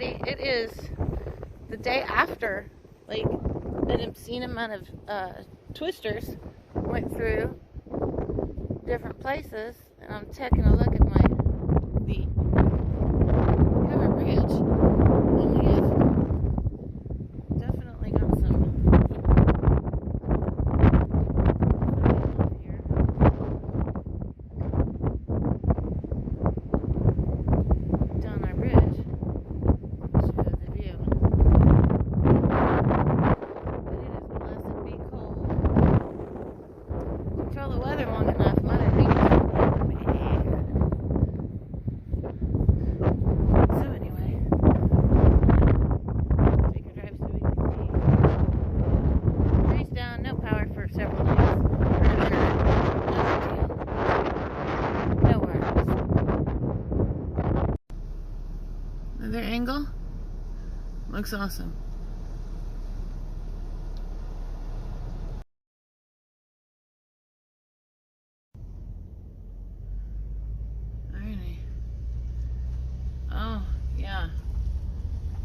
everybody. It is the day after, like, an obscene amount of twisters went through different places, and I'm taking a look at the covered bridge, and we have definitely got some here. Down our bridge. Show the view. But it is blessed be cold. Control the weather long enough, Mother Nature. So anyway, take a drive so we can see. Trees down, no power for several days. No worries. Another angle. Looks awesome. Alrighty. Oh, yeah.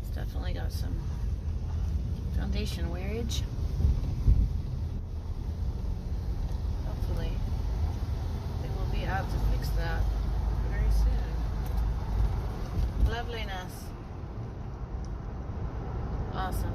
It's definitely got some foundation wearage. Hopefully, they will be out to fix that very soon. Loveliness. Awesome.